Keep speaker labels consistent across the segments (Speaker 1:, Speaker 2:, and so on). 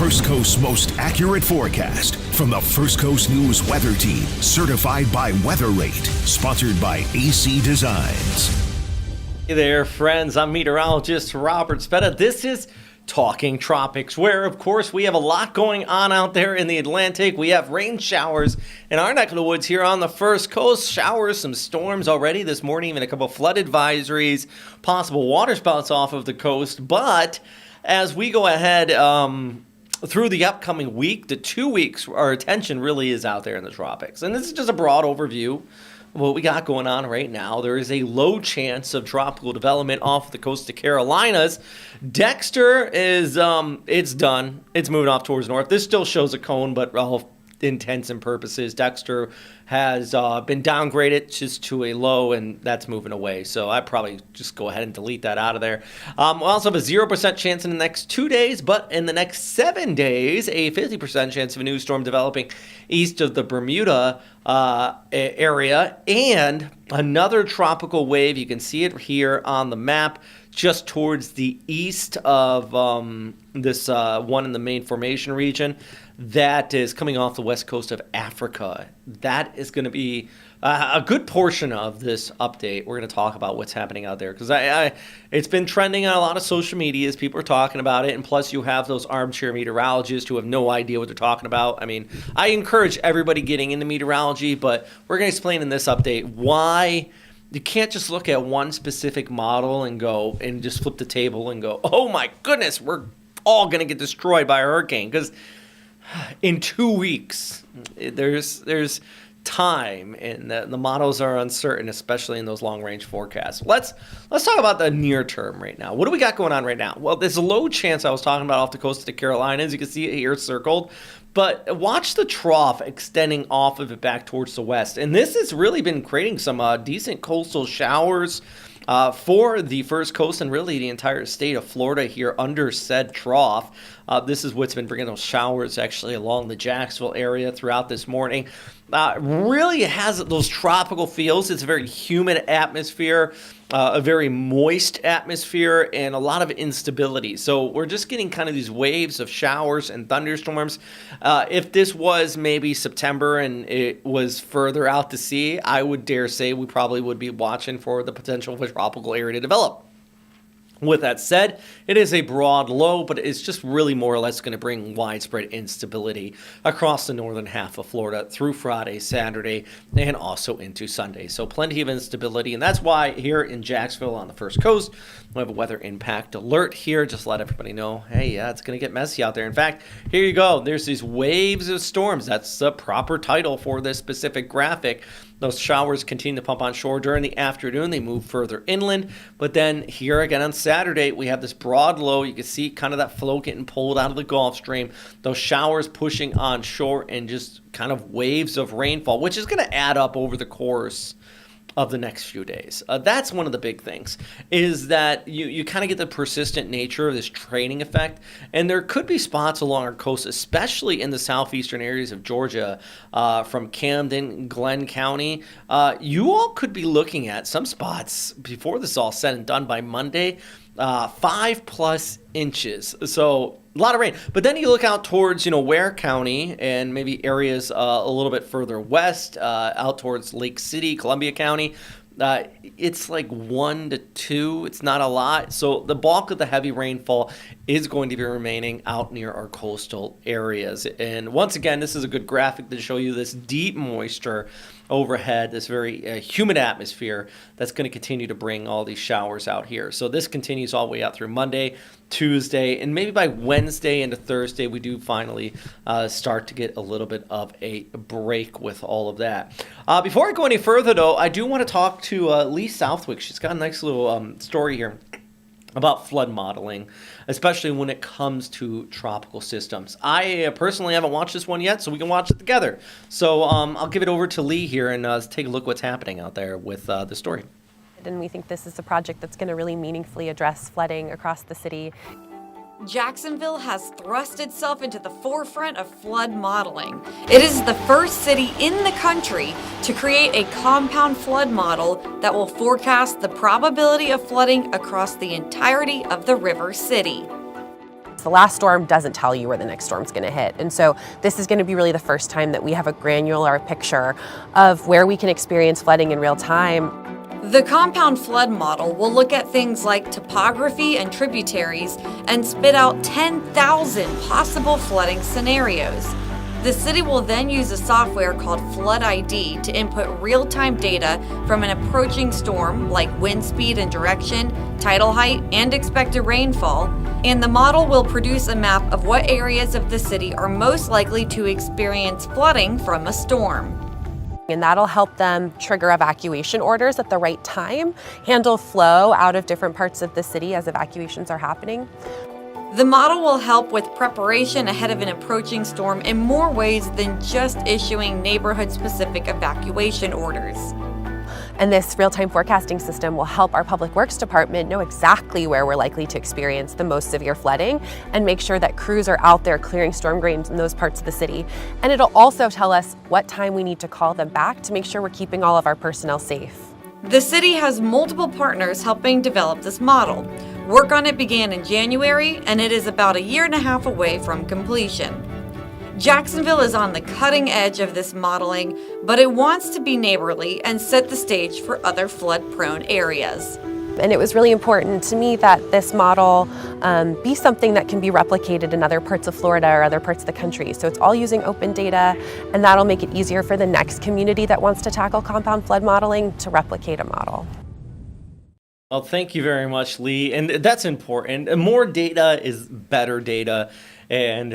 Speaker 1: First Coast's most accurate forecast from the First Coast News Weather Team, certified by Weather Rate, sponsored by AC Designs.
Speaker 2: Hey there, friends. I'm meteorologist Robert Speta. This is Talking Tropics, where, of course, we have a lot going on out there in the Atlantic. We have rain showers in our neck of the woods here on the First Coast. Showers, some storms already this morning, even a couple flood advisories, possible water spouts off of the coast. But as we go ahead through the upcoming week, the 2 weeks, our attention really is out there in the tropics. And this is just a broad overview of what we got going on right now. There is a low chance of tropical development off the coast of Carolinas. Dexter is, it's done. It's moving off towards north. This still shows a cone, but all intents and purposes, Dexter has been downgraded just to a low, and that's moving away. So I'd probably just go ahead and delete that out of there. We also have a 0% chance in the next 2 days, but in the next 7 days, a 50% chance of a new storm developing east of the Bermuda area, and another tropical wave. You can see it here on the map, just towards the east of this one in the main formation region that is coming off the west coast of Africa. That is going to be a good portion of this update. We're going to talk about what's happening out there because it's been trending on a lot of social medias. People are talking about it, and plus you have those armchair meteorologists who have no idea what they're talking about. I mean, I encourage everybody getting into meteorology, but we're going to explain in this update why you can't just look at one specific model and go and just flip the table and go, oh my goodness, we're all going to get destroyed by a hurricane. Because in 2 weeks, there's time, and the models are uncertain, especially in those long-range forecasts. Let's talk about the near term right now. What do we got going on right now? Well, there's a low chance I was talking about off the coast of the Carolinas. You can see it here circled. But watch the trough extending off of it back towards the west. And this has really been creating some decent coastal showers for the First Coast and really the entire state of Florida here under said trough. This is what's been bringing those showers actually along the Jacksonville area throughout this morning. Really has those tropical feels. It's a very humid atmosphere, a very moist atmosphere, and a lot of instability. So we're just getting kind of these waves of showers and thunderstorms. If this was maybe September and it was further out to sea, I would dare say we probably would be watching for the potential of a tropical area to develop. With that said, it is a broad low, but it's just really more or less going to bring widespread instability across the northern half of Florida through Friday, Saturday, and also into Sunday. So plenty of instability, and that's why here in Jacksonville on the First Coast, we have a weather impact alert here. Just let everybody know, hey, yeah, it's going to get messy out there. In fact, here you go. There's these waves of storms. That's the proper title for this specific graphic. Those showers continue to pump on shore during the afternoon. They move further inland. But then here again on Saturday, we have this broad low. You can see kind of that flow getting pulled out of the Gulf Stream. Those showers pushing on shore and just kind of waves of rainfall, which is going to add up over the course of the next few days. That's one of the big things, is that you kind of get the persistent nature of this training effect, and there could be spots along our coast, especially in the southeastern areas of Georgia, from Camden, Glenn County. You all could be looking at some spots before this is all said and done by Monday, 5+ inches. So a lot of rain. But then you look out towards, Ware County and maybe areas a little bit further west, out towards Lake City, Columbia County. It's like 1 to 2. It's not a lot. So the bulk of the heavy rainfall is going to be remaining out near our coastal areas. And once again, this is a good graphic to show you this deep moisture overhead, this very humid atmosphere that's going to continue to bring all these showers out here. So this continues all the way out through Monday, Tuesday, and maybe by Wednesday into Thursday, we do finally start to get a little bit of a break with all of that. Before I go any further, though, I do want to talk to Lee Southwick. She's got a nice little story here about flood modeling, especially when it comes to tropical systems. I personally haven't watched this one yet, so we can watch it together. So I'll give it over to Lee here and take a look what's happening out there with the story.
Speaker 3: And we think this is a project that's going to really meaningfully address flooding across the city.
Speaker 4: Jacksonville has thrust itself into the forefront of flood modeling. It is the first city in the country to create a compound flood model that will forecast the probability of flooding across the entirety of the river city.
Speaker 3: The last storm doesn't tell you where the next storm's going to hit. And so this is going to be really the first time that we have a granular picture of where we can experience flooding in real time.
Speaker 4: The compound flood model will look at things like topography and tributaries and spit out 10,000 possible flooding scenarios. The city will then use a software called Flood ID to input real-time data from an approaching storm like wind speed and direction, tidal height, and expected rainfall, and the model will produce a map of what areas of the city are most likely to experience flooding from a storm.
Speaker 3: And that'll help them trigger evacuation orders at the right time, handle flow out of different parts of the city as evacuations are happening.
Speaker 4: The model will help with preparation ahead of an approaching storm in more ways than just issuing neighborhood-specific evacuation orders.
Speaker 3: And this real-time forecasting system will help our Public Works Department know exactly where we're likely to experience the most severe flooding and make sure that crews are out there clearing storm drains in those parts of the city. And it'll also tell us what time we need to call them back to make sure we're keeping all of our personnel safe.
Speaker 4: The city has multiple partners helping develop this model. Work on it began in January, and it is about a year and a half away from completion. Jacksonville is on the cutting edge of this modeling, but it wants to be neighborly and set the stage for other flood-prone areas.
Speaker 3: And it was really important to me that this model be something that can be replicated in other parts of Florida or other parts of the country. So it's all using open data, and that'll make it easier for the next community that wants to tackle compound flood modeling to replicate a model.
Speaker 2: Well, thank you very much, Lee. And that's important. And more data is better data. And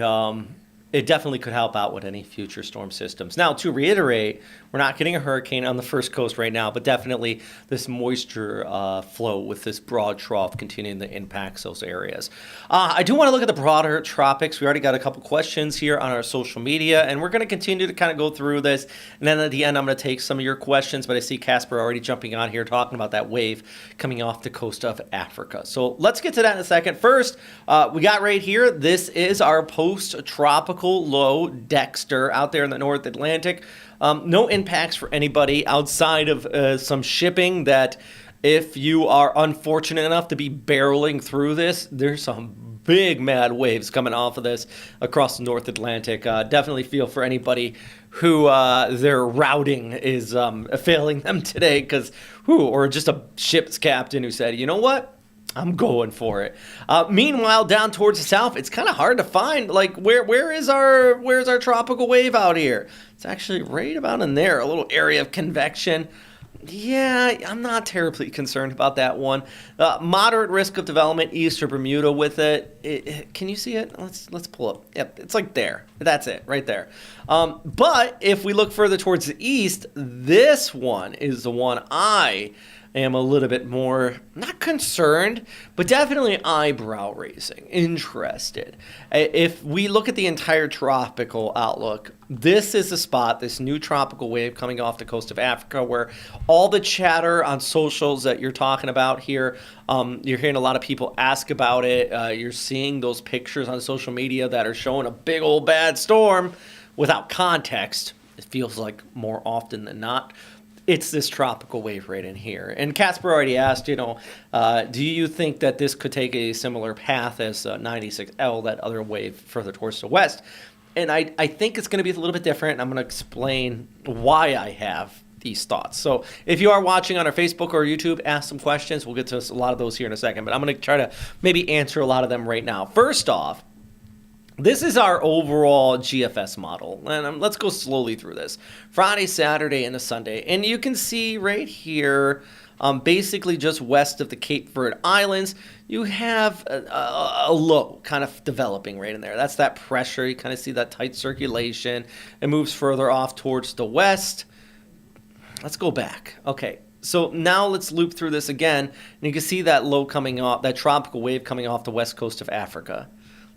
Speaker 2: it definitely could help out with any future storm systems. Now, to reiterate, we're not getting a hurricane on the first coast right now, but definitely this moisture flow with this broad trough continuing to impact those areas. I do want to look at the broader tropics. We already got a couple questions here on our social media, and we're going to continue to kind of go through this. And then at the end, I'm going to take some of your questions, but I see Casper already jumping on here talking about that wave coming off the coast of Africa. So let's get to that in a second. First, we got right here, this is our post-tropical low Dexter out there in the North Atlantic. No impacts for anybody outside of some shipping that if you are unfortunate enough to be barreling through this, there's some big mad waves coming off of this across the North Atlantic. Definitely feel for anybody who their routing is failing them today or just a ship's captain who said, you know what? I'm going for it. Meanwhile, down towards the south, it's kind of hard to find. Like, where's our tropical wave out here? It's actually right about in there, a little area of convection. Yeah, I'm not terribly concerned about that one. Moderate risk of development east of Bermuda with it. Can you see it? Let's pull up. Yep, it's like there. That's it, right there. But if we look further towards the east, this one is the one I am a little bit more, not concerned, but definitely eyebrow raising, interested. If we look at the entire tropical outlook, this is the spot, this new tropical wave coming off the coast of Africa, where all the chatter on socials that you're talking about here, you're hearing a lot of people ask about it. You're seeing those pictures on social media that are showing a big old bad storm without context. It feels like more often than not, it's this tropical wave right in here. And Casper already asked, do you think that this could take a similar path as 96L, that other wave further towards the west? And I think it's going to be a little bit different. I'm going to explain why I have these thoughts. So if you are watching on our Facebook or YouTube, ask some questions. We'll get to a lot of those here in a second, but I'm going to try to maybe answer a lot of them right now. First off, this is our overall GFS model, and let's go slowly through this. Friday, Saturday, and a Sunday. And you can see right here, basically just west of the Cape Verde Islands, you have a low kind of developing right in there. That's that pressure. You kind of see that tight circulation. It moves further off towards the west. Let's go back. Okay. So now let's loop through this again, and you can see that low coming off, that tropical wave coming off the west coast of Africa.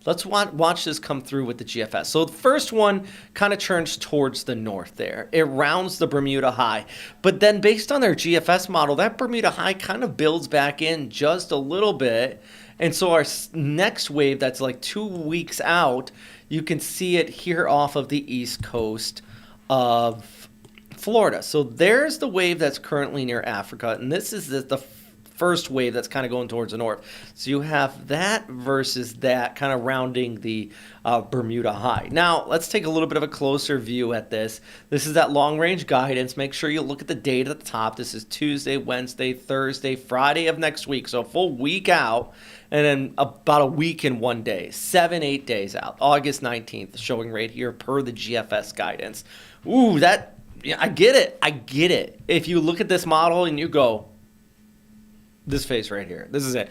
Speaker 2: Let's watch this come through with the GFS. So the first one kind of turns towards the north there. It rounds the Bermuda High. But then based on their GFS model, that Bermuda High kind of builds back in just a little bit. And so our next wave that's like 2 weeks out, you can see it here off of the east coast of Florida. So there's the wave that's currently near Africa. And this is the first wave that's kind of going towards the north. So you have that versus that kind of rounding the Bermuda high. Now, let's take a little bit of a closer view at this. This is that long range guidance. Make sure you look at the date at the top. This is Tuesday, Wednesday, Thursday, Friday of next week. So a full week out. And then about a week and 1 day, 7-8 days out, August 19th, showing right here per the GFS guidance. Ooh, that, yeah, I get it. If you look at this model and you go, this face right here, this is it.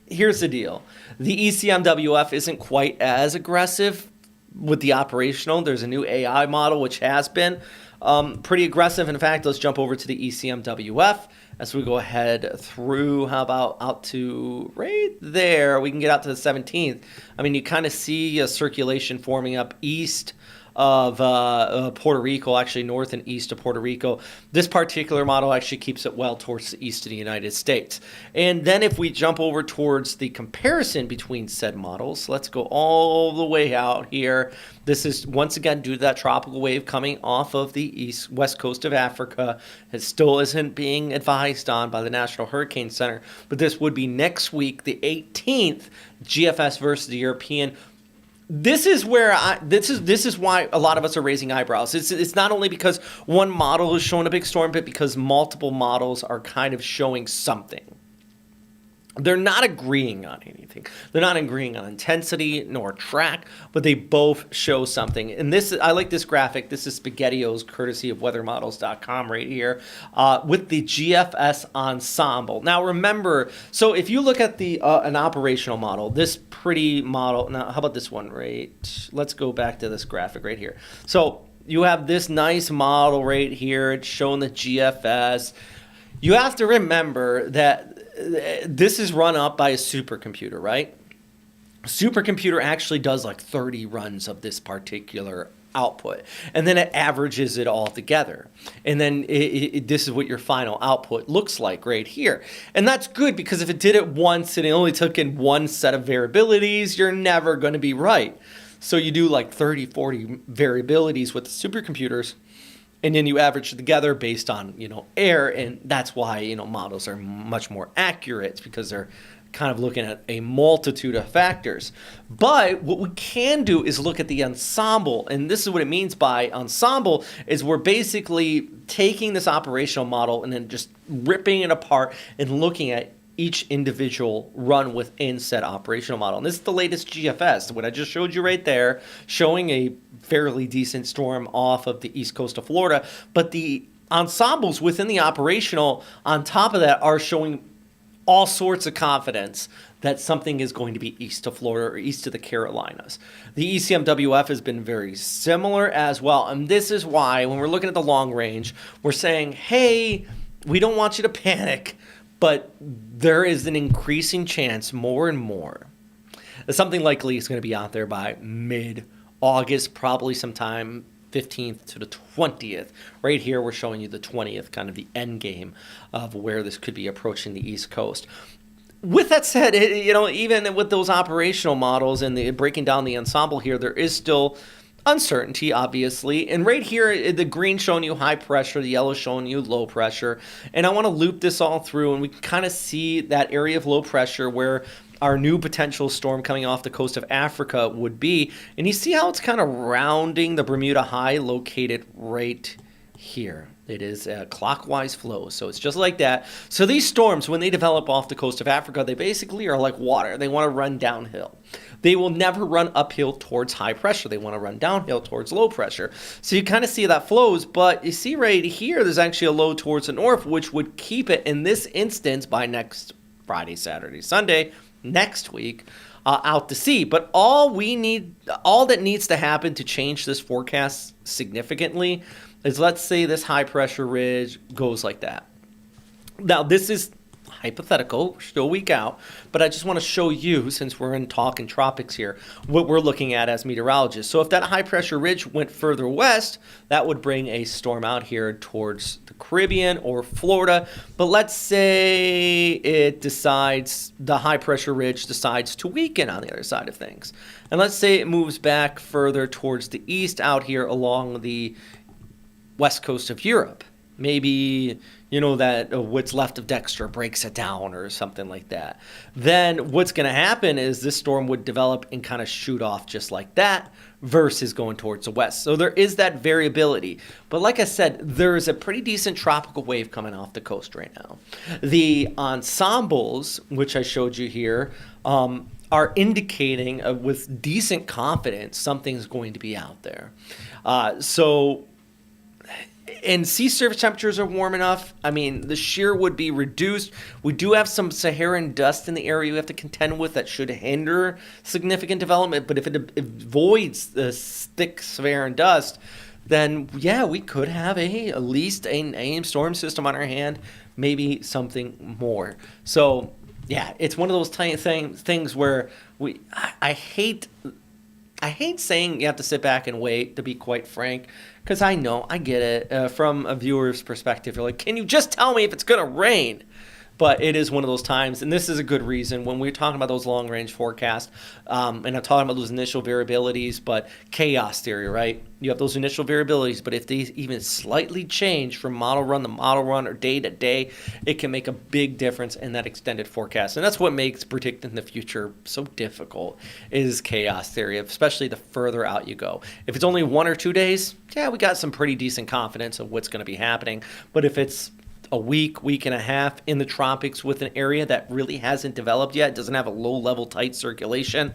Speaker 2: Here's the deal. The ECMWF isn't quite as aggressive with the operational. There's a new AI model, which has been pretty aggressive. In fact, let's jump over to the ECMWF. As we go ahead through, how about out to right there? We can get out to the 17th. I mean, you kind of see a circulation forming up east of Puerto Rico, actually north and east of Puerto Rico. This particular model actually keeps it well towards the east of the United States. And then if we jump over towards the comparison between said models, let's go all the way out here. This is once again due to that tropical wave coming off of the west coast of Africa. It still isn't being advised on by the National Hurricane Center, but this would be next week, the 18th, GFS versus the European. This is where this is why a lot of us are raising eyebrows. It's not only because one model is showing a big storm, but because multiple models are kind of showing something. They're not agreeing on anything. They're not agreeing on intensity nor track, but they both show something. And this, I like this graphic. This is SpaghettiOs, courtesy of weathermodels.com right here, with the GFS Ensemble. Now remember, so if you look at the an operational model, this pretty model, now how about this one, right? Let's go back to this graphic right here. So you have this nice model right here. It's showing the GFS. You have to remember that this is run up by a supercomputer, right? A supercomputer actually does like 30 runs of this particular output, and then it averages it all together. And then this is what your final output looks like right here. And that's good, because if it did it once and it only took in one set of variabilities, you're never going to be right. So you do like 30, 40 variabilities with the supercomputers, and then you average it together based on, air, and that's why, models are much more accurate, because they're kind of looking at a multitude of factors. But what we can do is look at the ensemble, and this is what it means by ensemble, is we're basically taking this operational model and then just ripping it apart and looking at each individual run within said operational model. And this is the latest GFS, what I just showed you right there, showing a fairly decent storm off of the east coast of Florida. But the ensembles within the operational on top of that are showing all sorts of confidence that something is going to be east of Florida or east of the Carolinas. The ECMWF has been very similar as well. And this is why when we're looking at the long range, we're saying, hey, we don't want you to panic, but there is an increasing chance more and more that something likely is going to be out there by mid-August, probably sometime 15th to the 20th. Right here, we're showing you the 20th, kind of the end game of where this could be approaching the East Coast. With that said, even with those operational models and the breaking down the ensemble here, there is still uncertainty, obviously. And right here, the green showing you high pressure, the yellow showing you low pressure. And I want to loop this all through, and we can kind of see that area of low pressure where our new potential storm coming off the coast of Africa would be. And you see how it's kind of rounding the Bermuda high located right here. It is a clockwise flow, so it's just like that. So these storms, when they develop off the coast of Africa, they basically are like water. They want to run downhill. They will never run uphill towards high pressure. They want to run downhill towards low pressure. So you kind of see that flows, but you see right here, there's actually a low towards the north, which would keep it, in this instance, by next Friday, Saturday, Sunday, next week, out to sea. But all that needs to happen to change this forecast significantly is, let's say this high pressure ridge goes like that. Now, this is hypothetical, we're still a week out, but I just want to show you, since we're in Talkin Tropics here, what we're looking at as meteorologists. So if that high pressure ridge went further west, that would bring a storm out here towards the Caribbean or Florida. But let's say it decides, the high pressure ridge decides to weaken on the other side of things. And let's say it moves back further towards the east out here along the west coast of Europe. maybe, that what's left of Dexter breaks it down or something like that. Then what's going to happen is this storm would develop and kind of shoot off just like that versus going towards the west. So there is that variability. But like I said, there's a pretty decent tropical wave coming off the coast right now. The ensembles, which I showed you here, are indicating with decent confidence something's going to be out there. And sea surface temperatures are warm enough. I mean, the shear would be reduced. We do have some Saharan dust in the area we have to contend with that should hinder significant development. But if it avoids the thick Saharan dust, then, yeah, we could have at least a storm system on our hand, maybe something more. So, yeah, it's one of those tiny things where I hate saying you have to sit back and wait, to be quite frank, because I get it. From a viewer's perspective, you're like, can you just tell me if it's going to rain? But it is one of those times, and this is a good reason. When we're talking about those long-range forecasts, and I'm talking about those initial variabilities, but chaos theory, right? You have those initial variabilities, but if they even slightly change from model run to model run or day to day, it can make a big difference in that extended forecast. And that's what makes predicting the future so difficult, is chaos theory, especially the further out you go. If it's only 1 or 2 days, yeah, we got some pretty decent confidence of what's going to be happening. But if it's a week and a half in the tropics with an area that really hasn't developed yet, doesn't have a low-level tight circulation,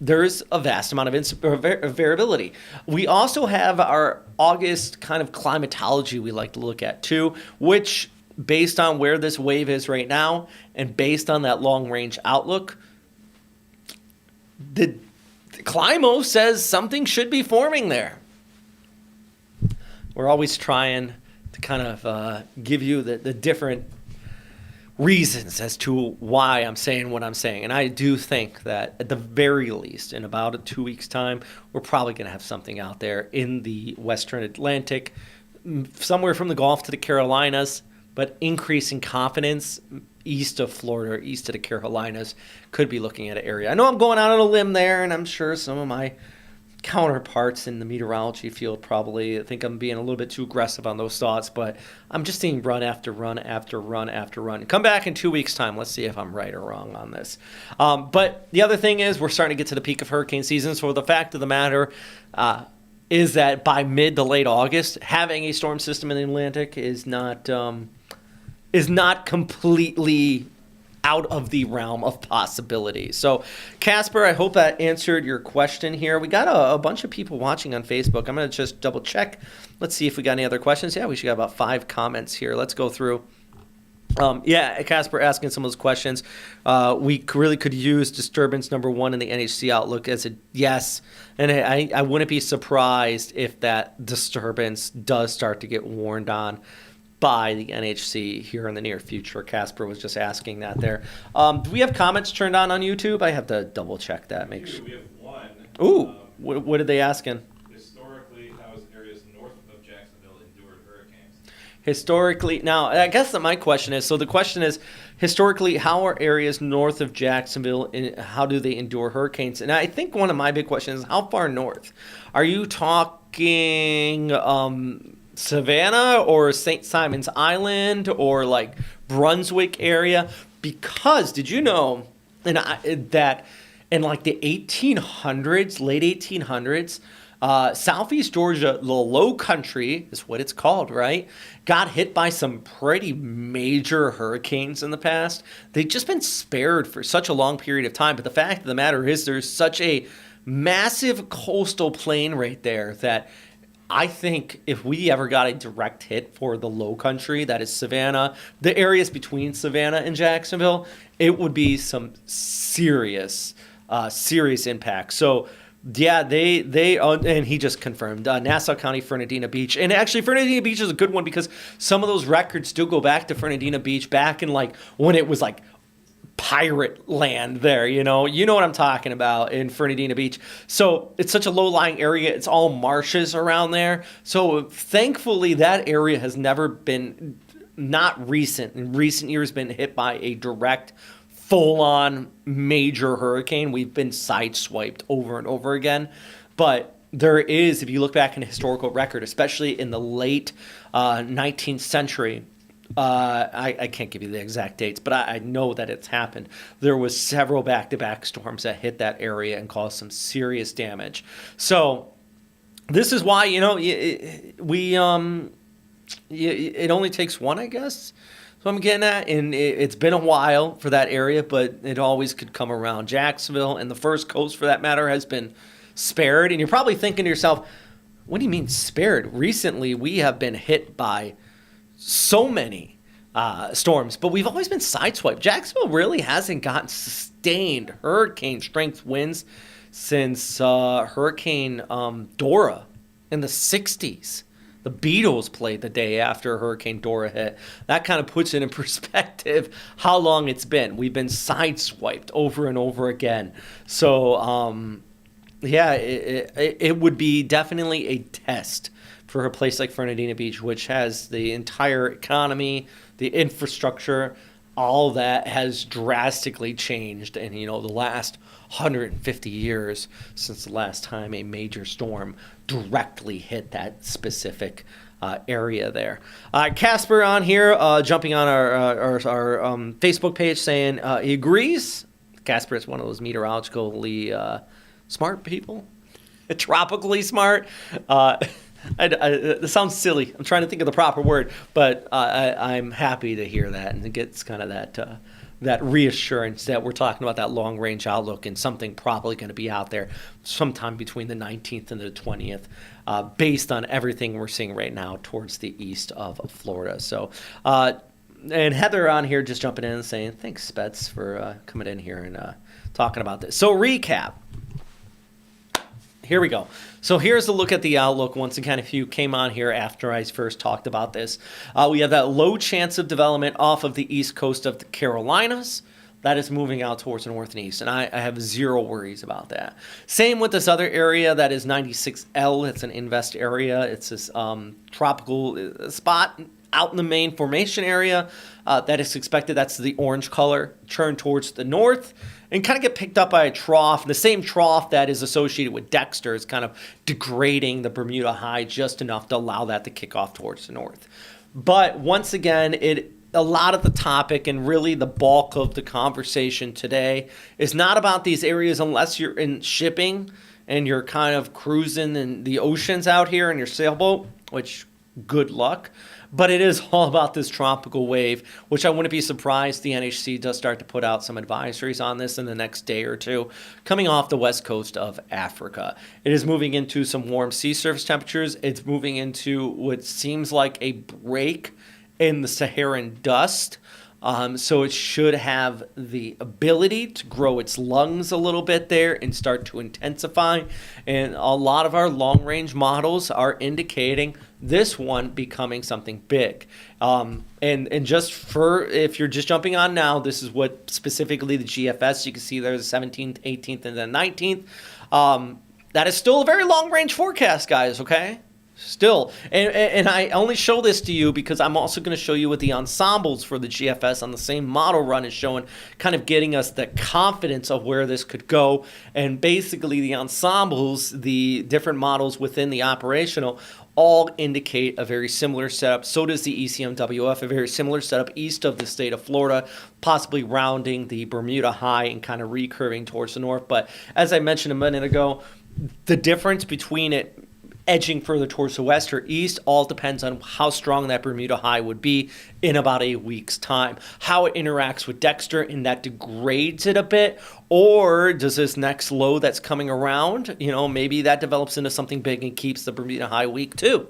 Speaker 2: there's a vast amount of variability. We also have our August kind of climatology we like to look at too, which, based on where this wave is right now and based on that long-range outlook, the Climo says something should be forming there. We're always trying to kind of give you the different reasons as to why I'm saying what I'm saying. And I do think that at the very least, in about 2 weeks' time, we're probably going to have something out there in the Western Atlantic, somewhere from the Gulf to the Carolinas, but increasing confidence east of Florida, or east of the Carolinas, could be looking at an area. I know I'm going out on a limb there, and I'm sure some of my counterparts in the meteorology field probably think I'm being a little bit too aggressive on those thoughts, but I'm just seeing run after run after run after run. Come back in 2 weeks' time. Let's see if I'm right or wrong on this. But the other thing is we're starting to get to the peak of hurricane season, so the fact of the matter is that by mid to late August, having a storm system in the Atlantic is not completely out of the realm of possibility. So, Casper, I hope that answered your question here. We got a bunch of people watching on Facebook. I'm going to just double check. Let's see if we got any other questions. Yeah, we should have about 5 comments here. Let's go through. Casper asking some of those questions. We really could use disturbance number 1 in the NHC outlook as a yes. And I wouldn't be surprised if that disturbance does start to get warned on by the NHC here in the near future. Casper was just asking that there. Do we have comments turned on YouTube? I have to double check that. Make sure.
Speaker 5: We have one.
Speaker 2: Ooh, what are they asking?
Speaker 5: Historically, how has areas north of Jacksonville endured hurricanes?
Speaker 2: Historically, now I guess that my question is, so the question is, historically, how are areas north of Jacksonville and how do they endure hurricanes? And I think one of my big questions is, how far north? Are you talking Savannah or St. Simon's Island or like Brunswick area? Because did you know that in like the 1800s, late 1800s, Southeast Georgia, the Low Country is what it's called, right? Got hit by some pretty major hurricanes in the past. They've just been spared for such a long period of time. But the fact of the matter is there's such a massive coastal plain right there that I think if we ever got a direct hit for the Low Country, that is Savannah, the areas between Savannah and Jacksonville, it would be some serious impact. So, yeah, they and he just confirmed Nassau County, Fernandina Beach. And actually, Fernandina Beach is a good one because some of those records still go back to Fernandina Beach back in like when it was like pirate land there, you know what I'm talking about in Fernandina Beach. So it's such a low-lying area. It's all marshes around there. So thankfully that area has never been, in recent years, been hit by a direct full-on major hurricane. We've been sideswiped over and over again. But there is, if you look back in a historical record, especially in the late 19th century, I can't give you the exact dates, but I know that it's happened. There was several back-to-back storms that hit that area and caused some serious damage. So this is why, it only takes one, I guess. So I'm getting at, and it's been a while for that area, but it always could come around. Jacksonville and the First Coast, for that matter, has been spared. And you're probably thinking to yourself, what do you mean spared? Recently, we have been hit by so many storms, but we've always been sideswiped. Jacksonville really hasn't gotten sustained hurricane strength winds since Hurricane Dora in the 60s. The Beatles played the day after Hurricane Dora hit. That kind of puts it in perspective how long it's been. We've been sideswiped over and over again. So, it would be definitely a test for a place like Fernandina Beach, which has the entire economy, the infrastructure, all that has drastically changed in, the last 150 years since the last time a major storm directly hit that specific area there. Casper on here, jumping on our Facebook page, saying he agrees. Casper is one of those meteorologically smart people, tropically smart. It sounds silly. I'm trying to think of the proper word, but I'm happy to hear that, and it gets kind of that reassurance that we're talking about that long-range outlook and something probably going to be out there sometime between the 19th and the 20th, based on everything we're seeing right now towards the east of Florida. So, and Heather on here just jumping in and saying, thanks, Spets, for coming in here and talking about this. So recap. Here we go. So here's a look at the outlook. Once again, if you came on here after I first talked about this, we have that low chance of development off of the east coast of the Carolinas. That is moving out towards the north and east, and I have zero worries about that. Same with this other area that is 96L. It's an invest area. It's this tropical spot out in the main formation area that is expected. That's the orange color. Turn towards the north and kind of get picked up by a trough. The same trough that is associated with Dexter is kind of degrading the Bermuda High just enough to allow that to kick off towards the north. But once again, a lot of the topic and really the bulk of the conversation today is not about these areas unless you're in shipping and you're kind of cruising in the oceans out here in your sailboat, which good luck. But it is all about this tropical wave, which I wouldn't be surprised the NHC does start to put out some advisories on this in the next day or two, coming off the west coast of Africa. It is moving into some warm sea surface temperatures. It's moving into what seems like a break in the Saharan dust. So it should have the ability to grow its lungs a little bit there and start to intensify. And a lot of our long-range models are indicating this one becoming something big. And just for, if you're just jumping on now, this is what specifically the GFS, you can see there's the 17th, 18th, and then 19th. That is still a very long-range forecast, guys, okay? Still, and I only show this to you because I'm also going to show you what the ensembles for the GFS on the same model run is showing, kind of getting us the confidence of where this could go. And basically the ensembles, the different models within the operational, all indicate a very similar setup. So does the ECMWF, a very similar setup east of the state of Florida, possibly rounding the Bermuda High and kind of recurving towards the north. But as I mentioned a minute ago, the difference between it edging further towards the west or east all depends on how strong that Bermuda High would be in about a week's time. How it interacts with Dexter and that degrades it a bit, or does this next low that's coming around, maybe that develops into something big and keeps the Bermuda High weak too.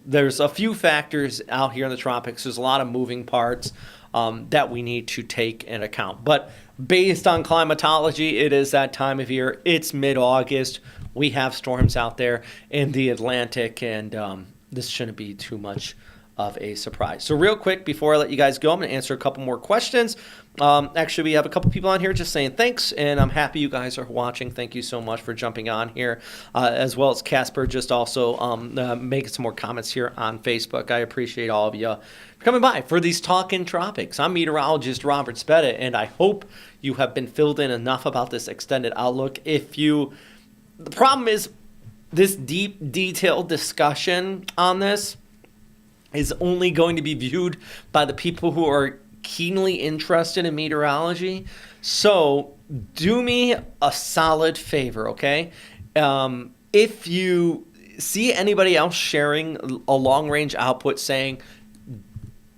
Speaker 2: There's a few factors out here in the tropics. There's a lot of moving parts that we need to take into account. But based on climatology, it is that time of year. It's mid-August. We have storms out there in the Atlantic, and this shouldn't be too much of a surprise. So real quick, before I let you guys go, I'm going to answer a couple more questions. Actually, we have a couple people on here just saying thanks, and I'm happy you guys are watching. Thank you so much for jumping on here, as well as Casper just also making some more comments here on Facebook. I appreciate all of you for coming by for these Talkin Tropics. I'm meteorologist Robert Speta, and I hope you have been filled in enough about this extended outlook. The problem is, this deep, detailed discussion on this is only going to be viewed by the people who are keenly interested in meteorology. So do me a solid favor, okay? If you see anybody else sharing a long-range output saying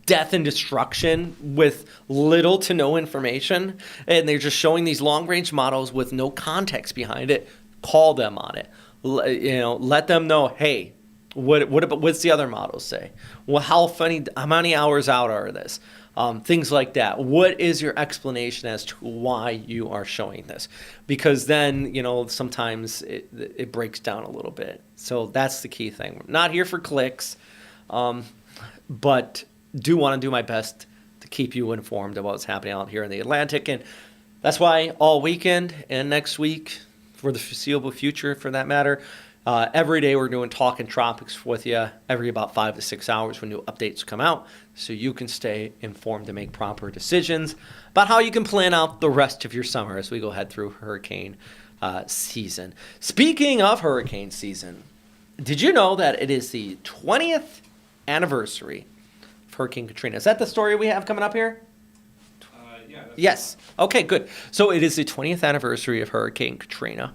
Speaker 2: death and destruction with little to no information, and they're just showing these long-range models with no context behind it, call them on it. Let them know, hey, what's the other models say? Well, how many hours out are this? Things like that. What is your explanation as to why you are showing this? Because then, sometimes it breaks down a little bit. So that's the key thing. I'm not here for clicks, but do want to do my best to keep you informed about what's happening out here in the Atlantic. And that's why all weekend and next week, for the foreseeable future for that matter, every day we're doing Talkin Tropics with you every about 5 to 6 hours when new updates come out, so you can stay informed and make proper decisions about how you can plan out the rest of your summer as we go ahead through hurricane season. Speaking of hurricane season, did you know that it is the 20th anniversary of Hurricane Katrina? Is that the story we have coming up here?
Speaker 5: Yeah.
Speaker 2: Yes. Okay, good. So it is the 20th anniversary of Hurricane Katrina.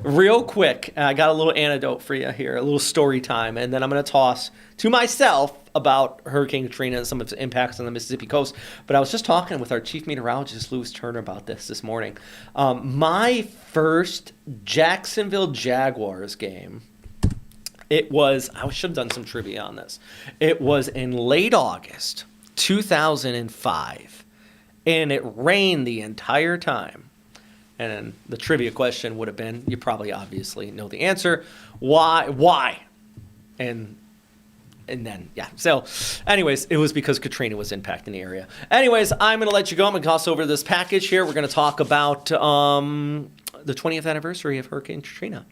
Speaker 2: Real quick, I got a little anecdote for you here, a little story time, and then I'm going to toss to myself about Hurricane Katrina and some of its impacts on the Mississippi coast. But I was just talking with our chief meteorologist, Lewis Turner, about this morning. My first Jacksonville Jaguars game, I should have done some trivia on this. It was in late August 2005, and it rained the entire time. And the trivia question would have been, you probably obviously know the answer, why? And then, yeah. So anyways, it was because Katrina was impacting the area. Anyways, I'm going to let you go. I'm going to toss over this package here. We're going to talk about the 20th anniversary of Hurricane Katrina.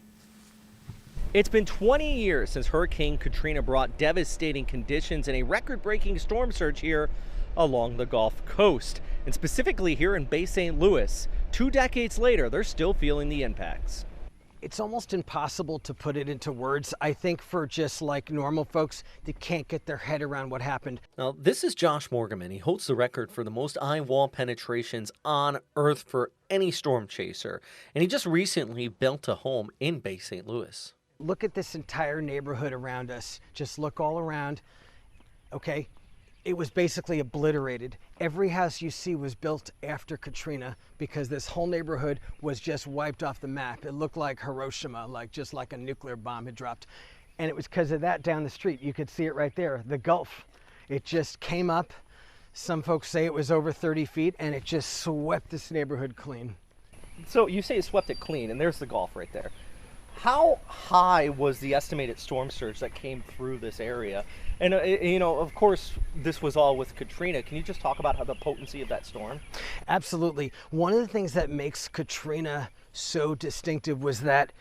Speaker 2: It's been 20 years since Hurricane Katrina brought devastating conditions and a record-breaking storm surge here along the Gulf Coast, and specifically here in Bay St. Louis. 2 decades later, they're still feeling the impacts.
Speaker 6: It's almost impossible to put it into words, I think, for just like normal folks that can't get their head around what happened.
Speaker 2: Now, this is Josh Morganman. He holds the record for the most eye wall penetrations on Earth for any storm chaser, and he just recently built a home in Bay St. Louis.
Speaker 6: Look at this entire neighborhood around us. Just look all around, okay? It was basically obliterated. Every house you see was built after Katrina because this whole neighborhood was just wiped off the map. It looked like Hiroshima, just like a nuclear bomb had dropped. And it was because of that down the street. You could see it right there, the Gulf. It just came up. Some folks say it was over 30 feet, and it just swept this neighborhood clean.
Speaker 2: So you say it swept it clean, and there's the Gulf right there. How high was the estimated storm surge that came through this area? And, of course, this was all with Katrina. Can you just talk about how the potency of that storm?
Speaker 6: Absolutely. One of the things that makes Katrina so distinctive was that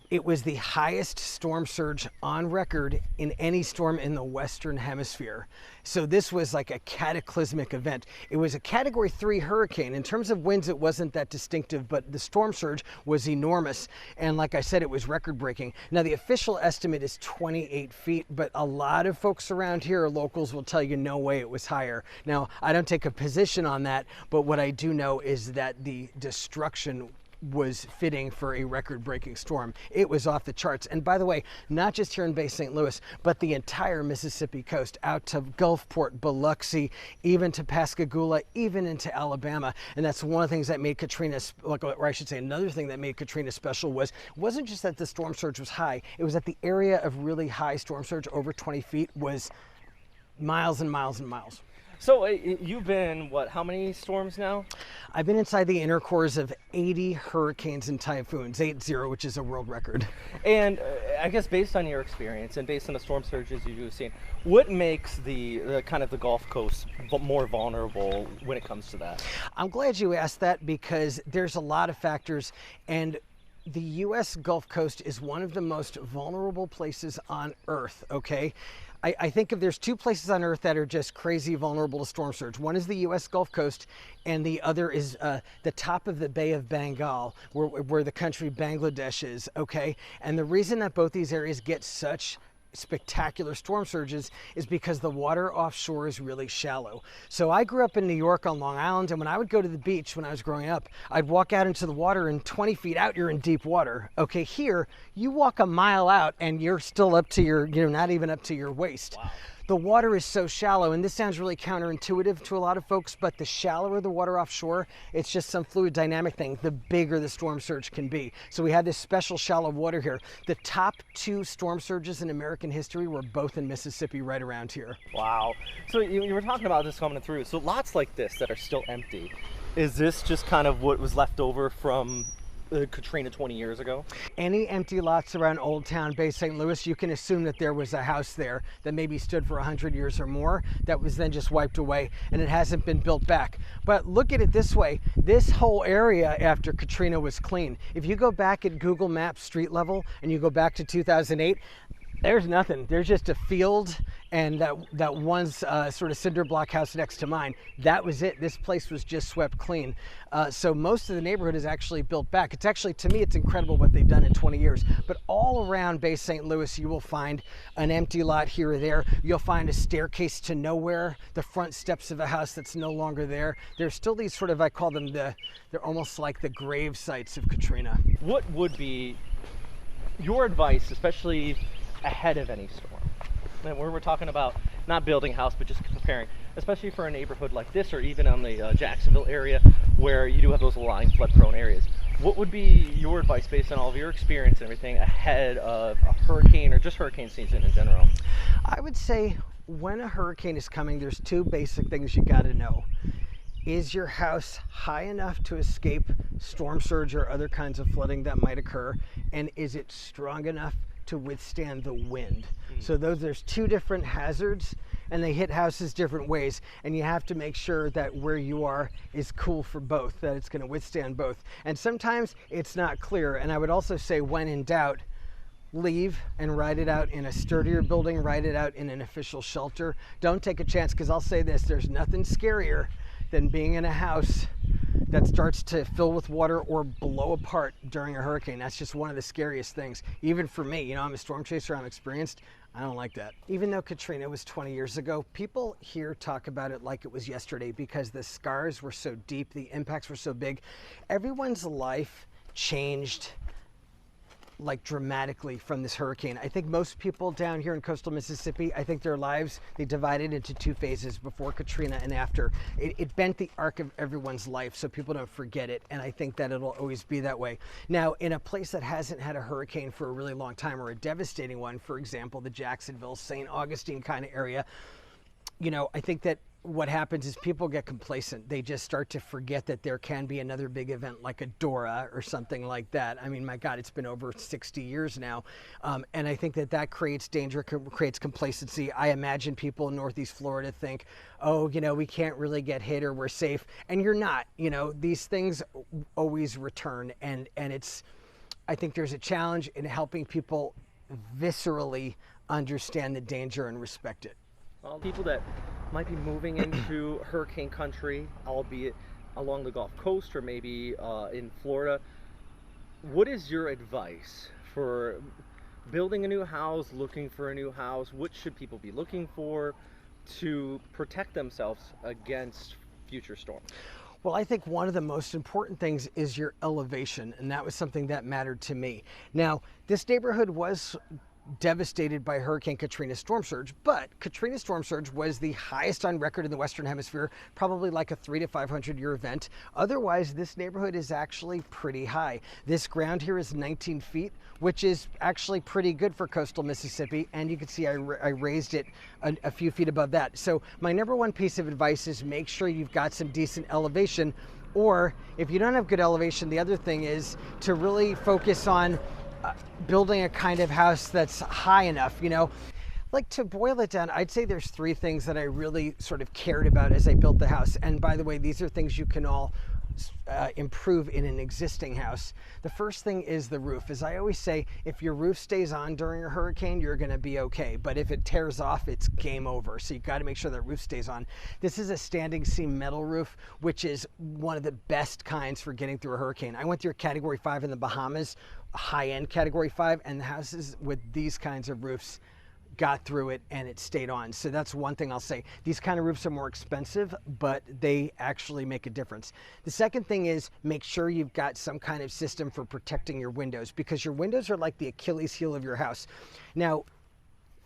Speaker 6: it was the highest storm surge on record in any storm in the Western Hemisphere. So this was like a cataclysmic event. It was a Category 3 hurricane. In terms of winds, it wasn't that distinctive, but the storm surge was enormous. And like I said, it was record-breaking. Now, the official estimate is 28 feet, but a lot of folks around here, locals, will tell you no way it was higher. Now, I don't take a position on that, but what I do know is that the destruction was fitting for a record-breaking storm. It was off the charts. And by the way, not just here in Bay St. Louis, but the entire Mississippi coast, out to Gulfport, Biloxi, even to Pascagoula, even into Alabama. And that's one of the things that made Katrina, or I should say another thing that made Katrina special was, it wasn't just that the storm surge was high, it was that the area of really high storm surge, over 20 feet, was miles and miles and miles.
Speaker 2: So you've been, how many storms now?
Speaker 6: I've been inside the inner cores of 80 hurricanes and typhoons, 80, which is a world record.
Speaker 2: And I guess based on your experience and based on the storm surges you've seen, what makes the kind of the Gulf Coast more vulnerable when it comes to that?
Speaker 6: I'm glad you asked that because there's a lot of factors, and the U.S. Gulf Coast is one of the most vulnerable places on Earth, okay? I think if there's two places on Earth that are just crazy vulnerable to storm surge, one is the U.S. Gulf Coast, and the other is the top of the Bay of Bengal, where the country Bangladesh is, okay? And the reason that both these areas get such spectacular storm surges is because the water offshore is really shallow. So I grew up in New York on Long Island, and when I would go to the beach when I was growing up, I'd walk out into the water, and 20 feet out you're in deep water. Okay, here you walk a mile out and you're still up to your, not even up to your waist. Wow. The water is so shallow, and this sounds really counterintuitive to a lot of folks, but the shallower the water offshore, it's just some fluid dynamic thing, the bigger the storm surge can be. So we had this special shallow water here. The top 2 storm surges in American history were both in Mississippi, right around here.
Speaker 2: Wow. So you were talking about this coming through. So lots like this that are still empty. Is this just kind of what was left over from Katrina 20 years ago?
Speaker 6: Any empty lots around Old Town, Bay St. Louis, you can assume that there was a house there that maybe stood for 100 years or more that was then just wiped away, and it hasn't been built back. But look at it this way, this whole area after Katrina was clean. If you go back at Google Maps street level and you go back to 2008, there's nothing. There's just a field and that one sort of cinder block house next to mine. That was it. This place was just swept clean. So most of the neighborhood is actually built back. It's actually, to me, it's incredible what they've done in 20 years. But all around Bay St. Louis, you will find an empty lot here or there. You'll find a staircase to nowhere, the front steps of a house that's no longer there. There's still these sort of, I call them they're almost like the grave sites of Katrina.
Speaker 2: What would be your advice, especially ahead of any storm? And we're talking about not building a house, but just preparing, especially for a neighborhood like this, or even on the Jacksonville area where you do have those line flood prone areas. What would be your advice based on all of your experience and everything ahead of a hurricane or just hurricane season in general?
Speaker 6: I would say when a hurricane is coming, there's 2 basic things you got to know. Is your house high enough to escape storm surge or other kinds of flooding that might occur? And is it strong enough to withstand the wind? So there's 2 different hazards, and they hit houses different ways, and you have to make sure that where you are is cool for both, that it's going to withstand both. And sometimes it's not clear. And I would also say, when in doubt, leave and ride it out in a sturdier building, ride it out in an official shelter. Don't take a chance, because I'll say this, there's nothing scarier than being in a house that starts to fill with water or blow apart during a hurricane. That's just one of the scariest things. Even for me, I'm a storm chaser, I'm experienced. I don't like that. Even though Katrina was 20 years ago, people here talk about it like it was yesterday because the scars were so deep, the impacts were so big. Everyone's life changed like dramatically from this hurricane. I think most people down here in coastal Mississippi, I think their lives, they divided into 2 phases, before Katrina and after. It bent the arc of everyone's life so people don't forget it, and I think that it'll always be that way. Now, in a place that hasn't had a hurricane for a really long time, or a devastating one, for example, the Jacksonville, St. Augustine kind of area, I think that what happens is people get complacent. They just start to forget that there can be another big event like a Dora or something like that. I mean, my God, it's been over 60 years now. And I think that creates danger, creates complacency. I imagine people in Northeast Florida think, oh, we can't really get hit, or we're safe. And you're not. These things always return. And I think there's a challenge in helping people viscerally understand the danger and respect it.
Speaker 2: Well, people that might be moving into hurricane country, albeit along the Gulf Coast or maybe in Florida, what is your advice for building a new house, looking for a new house? What should people be looking for to protect themselves against future storms?
Speaker 6: Well, I think one of the most important things is your elevation, and that was something that mattered to me. Now, this neighborhood was devastated by Hurricane Katrina storm surge, but Katrina storm surge was the highest on record in the Western Hemisphere, probably like a 300 to 500 year event. Otherwise, this neighborhood is actually pretty high. This ground here is 19 feet, which is actually pretty good for coastal Mississippi, and you can see I raised it a few feet above that. So my number one piece of advice is make sure you've got some decent elevation, or if you don't have good elevation, the other thing is to really focus on building a kind of house that's high enough. Like, to boil it down, I'd say there's 3 things that I really sort of cared about as I built the house. And by the way, these are things you can all improve in an existing house. The first thing is the roof. As I always say, if your roof stays on during a hurricane, you're going to be okay. But if it tears off, it's game over. So you got to make sure that roof stays on. This is a standing seam metal roof, which is one of the best kinds for getting through a hurricane. I went through a Category 5 in the Bahamas, a high-end Category 5, and the houses with these kinds of roofs got through it and it stayed on. So that's one thing I'll say. These kind of roofs are more expensive, but they actually make a difference. The second thing is make sure you've got some kind of system for protecting your windows, because your windows are like the Achilles heel of your house. Now,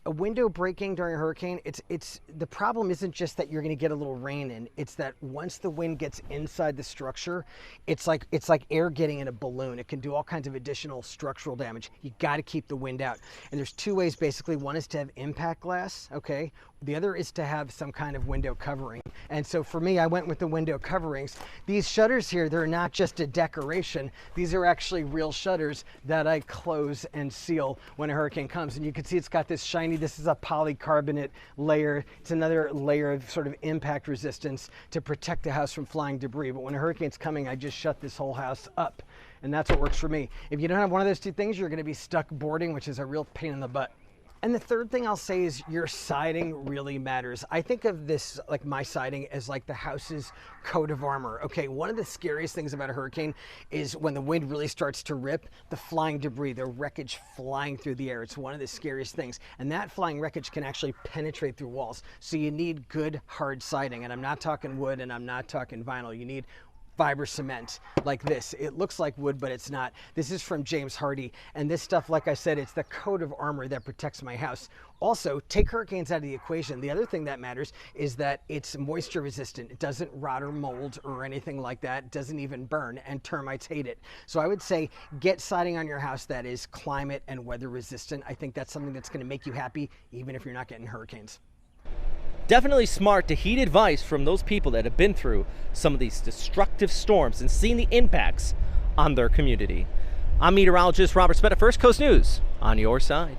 Speaker 6: a window breaking during a hurricane, it's the problem isn't just that you're going to get a little rain in. It's that once the wind gets inside the structure, it's like air getting in a balloon. It can do all kinds of additional structural damage. You got to keep the wind out. And there's two ways basically. One is to have impact glass, okay? The other is to have some kind of window covering. And so for me, I went with the window coverings. These shutters here, they're not just a decoration. These are actually real shutters that I close and seal when a hurricane comes. And you can see it's got this shiny, this is a polycarbonate layer. It's another layer of sort of impact resistance to protect the house from flying debris. But when a hurricane's coming, I just shut this whole house up. And that's what works for me. If you don't have one of those two things, you're gonna be stuck boarding, which is a real pain in the butt. And the third thing I'll say is your siding really matters. I think of this, like my siding, as like the house's coat of armor. Okay, one of the scariest things about a hurricane is when the wind really starts to rip, the flying debris, the wreckage flying through the air. It's one of the scariest things. And that flying wreckage can actually penetrate through walls. So you need good hard siding. And I'm not talking wood and I'm not talking vinyl. You need fiber cement like this. It looks like wood, but it's not. This is from James Hardie. And this stuff, like I said, it's the coat of armor that protects my house. Also, take hurricanes out of the equation. The other thing that matters is that it's moisture resistant. It doesn't rot or mold or anything like that. It doesn't even burn, and termites hate it. So I would say get siding on your house that is climate and weather resistant. I think that's something that's going to make you happy, even if you're not getting hurricanes.
Speaker 2: Definitely smart to heed advice from those people that have been through some of these destructive storms and seen the impacts on their community. I'm meteorologist Robert Speta, First Coast News, on your side.